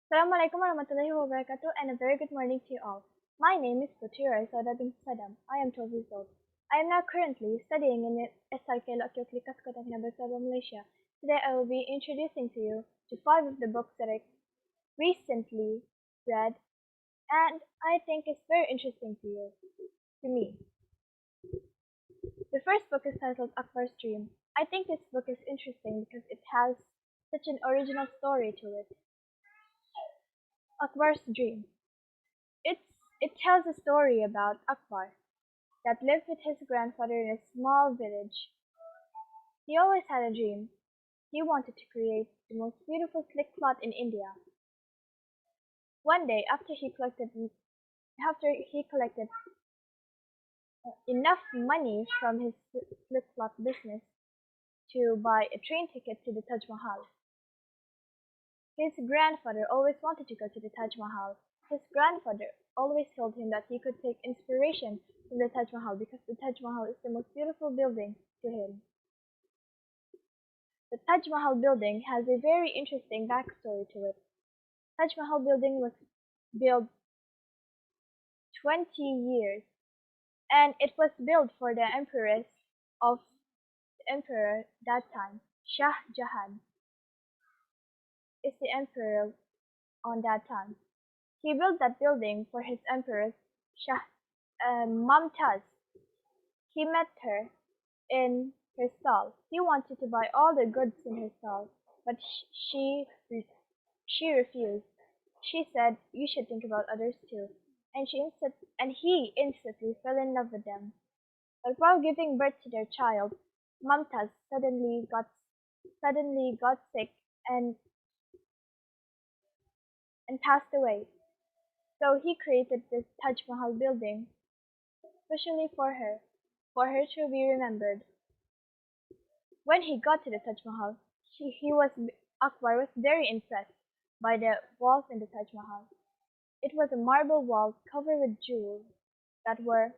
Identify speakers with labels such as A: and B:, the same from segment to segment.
A: Assalamu alaikum warahmatullahi wabarakatuh and a very good morning to you all. My name is Putri Huraiyah Saudah bin Saddam. I am 12 years old. I am now currently studying in the SRK LIKAS Kota Kinabalu, Malaysia. Today I will be introducing to you to 5 of the books that I recently read and I think it's very interesting to me. The first book is titled Akbar's Dream. I think this book is interesting because it has such an original story to it. Akbar's Dream. It's, it tells a story about Akbar that lived with his grandfather in a small village. He always had a dream. He wanted to create the most beautiful slick cloth in India. One day, after he collected enough money from his slick cloth business to buy a train ticket to the Taj Mahal, his grandfather always wanted to go to the Taj Mahal. His grandfather always told him that he could take inspiration from the Taj Mahal because the Taj Mahal is the most beautiful building to him. The Taj Mahal building has a very interesting backstory to it. Taj Mahal building was built 20 years and it was built for the empress of the emperor that time. Shah Jahan is the emperor on that time. He built that building for his empress Shah Mumtaz. He met her in her stall. He wanted to buy all the goods in her stall, but she refused. She said, "You should think about others too." And he instantly fell in love with them. But while giving birth to their child, Mumtaz suddenly got sick and passed away. So he created this Taj Mahal building especially for her to be remembered. When he got to the Taj Mahal, Akbar was very impressed by the walls in the Taj Mahal. It was a marble wall covered with jewels that were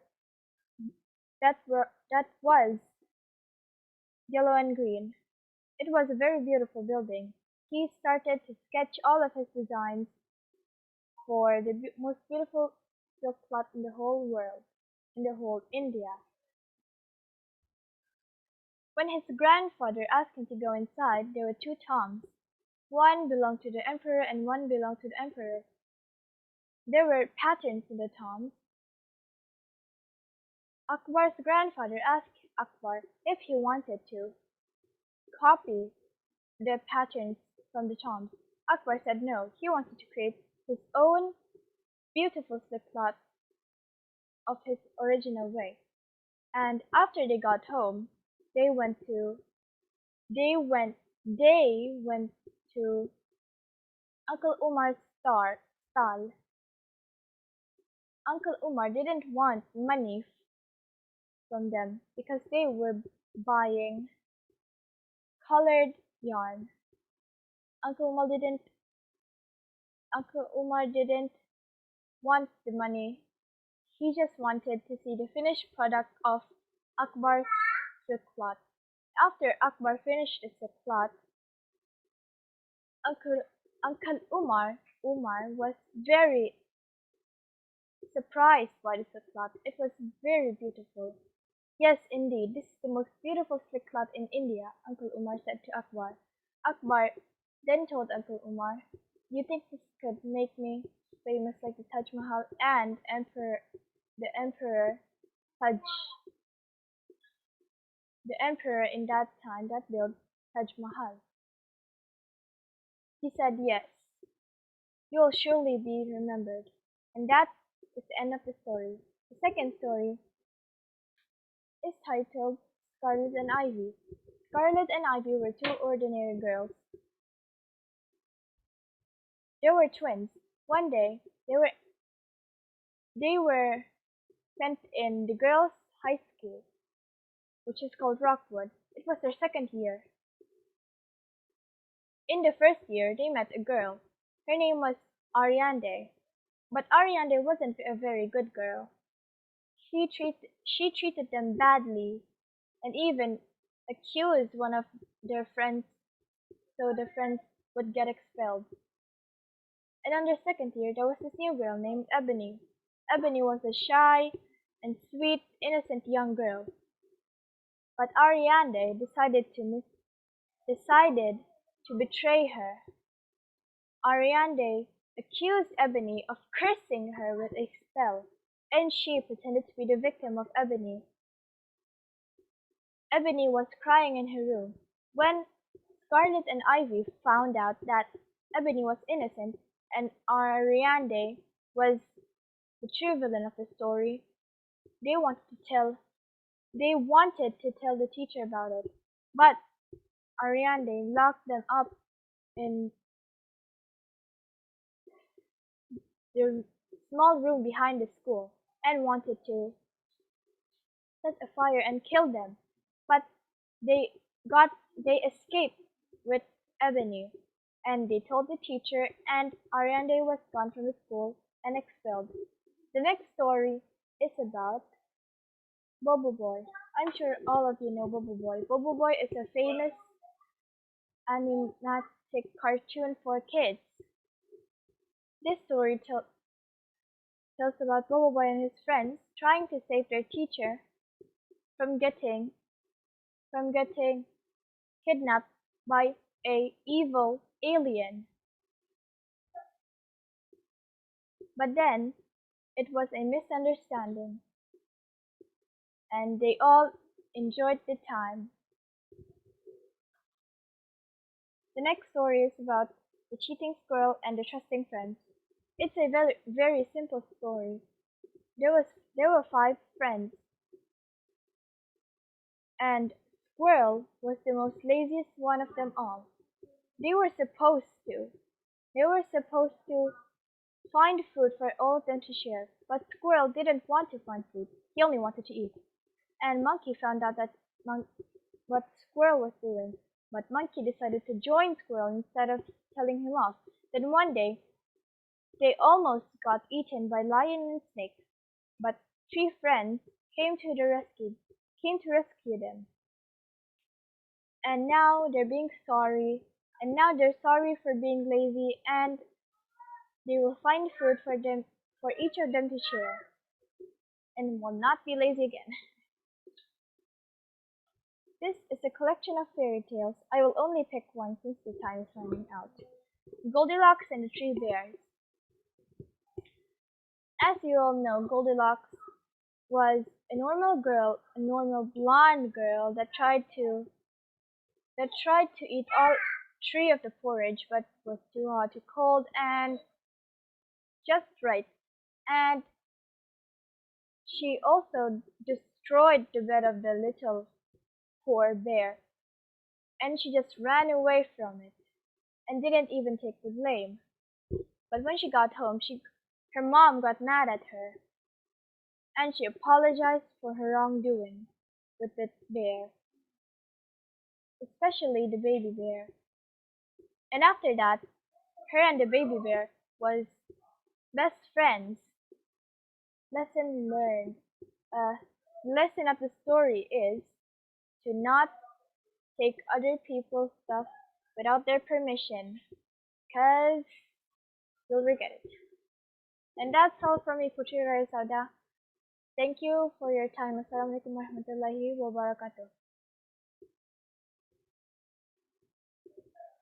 A: that was yellow and green. It was a very beautiful building. He started to sketch all of his designs for the most beautiful silk cloth in the whole world, in the whole India. When his grandfather asked him to go inside, there were two tombs. One belonged to the emperor and one belonged to the emperor. There were patterns in the tombs. Akbar's grandfather asked Akbar if he wanted to copy the patterns from the tombs. Akbar said no, he wanted to create his own beautiful slip cloth of his original way. And after they got home, they went to they went to Uncle Umar's stall. Uncle Umar didn't want money from them because they were buying colored yarn. Uncle Umar didn't Uncle Umar didn't want the money. He just wanted to see the finished product of Akbar's silk cloth. After Akbar finished the silk cloth, Uncle Uncle Umar was very surprised by the silk cloth. It was very beautiful. Yes, indeed, this is the most beautiful silk cloth in India, Uncle Umar said to Akbar. Akbar then told Uncle Umar, "You think this could make me famous like the Taj Mahal and the Emperor Taj, the Emperor in that time that built Taj Mahal?" He said, "Yes, you will surely be remembered." And that is the end of the story. The second story is titled Scarlet and Ivy. Scarlet and Ivy were two ordinary girls. They were twins. One day, they were sent in the girls' high school, which is called Rockwood. It was their second year. In the first year, they met a girl. Her name was Ariande, but Ariande wasn't a very good girl. She treated them badly and even accused one of their friends so the friends would get expelled. And on their second year, there was this new girl named Ebony. Ebony was a shy and sweet, innocent young girl. But Ariande decided to betray her. Ariande accused Ebony of cursing her with a spell, and she pretended to be the victim of Ebony. Ebony was crying in her room. When Scarlet and Ivy found out that Ebony was innocent and Ariande was the true villain of the story, they wanted to tell the teacher about it. But Ariande locked them up in the small room behind the school and wanted to set a fire and kill them. But they they escaped with Ebony, and they told the teacher, and Ariande was gone from the school and expelled. The next story is about Bobo Boy. I'm sure all of you know Bobo Boy. Bobo Boy is a famous animatic cartoon for kids. This story tells about Bobo Boy and his friends trying to save their teacher from getting kidnapped by a evil alien. But then it was a misunderstanding, and they all enjoyed the time. The next story is about the cheating squirrel and the trusting friends. It's a very simple story. There were five friends, and Squirrel was the most laziest one of them all. They were supposed to. They were supposed to find food for all of them to share, but Squirrel didn't want to find food. He only wanted to eat. And Monkey found out what Squirrel was doing, but Monkey decided to join Squirrel instead of telling him off. Then one day, they almost got eaten by lion and snake, but three friends came to rescue them. And now they're being sorry, and now they're sorry for being lazy, and they will find food for each of them to share, and will not be lazy again. This is a collection of fairy tales. I will only pick one since the time is running out. Goldilocks and the Three Bears. As you all know, Goldilocks was a normal blonde girl that tried to eat all three of the porridge but was too hot, too cold, and just right. And she also destroyed the bed of the little poor bear, and she just ran away from it and didn't even take the blame. But when she got home, her mom got mad at her, and she apologized for her wrongdoing with the bear, especially the baby bear. And after that, her and the baby bear was best friends. Lesson learned. The lesson of the story is to not take other people's stuff without their permission, cause you'll regret it. And that's all from me, Putri Huraiyah Saudah. Thank you for your time. Assalamualaikum warahmatullahi wabarakatuh.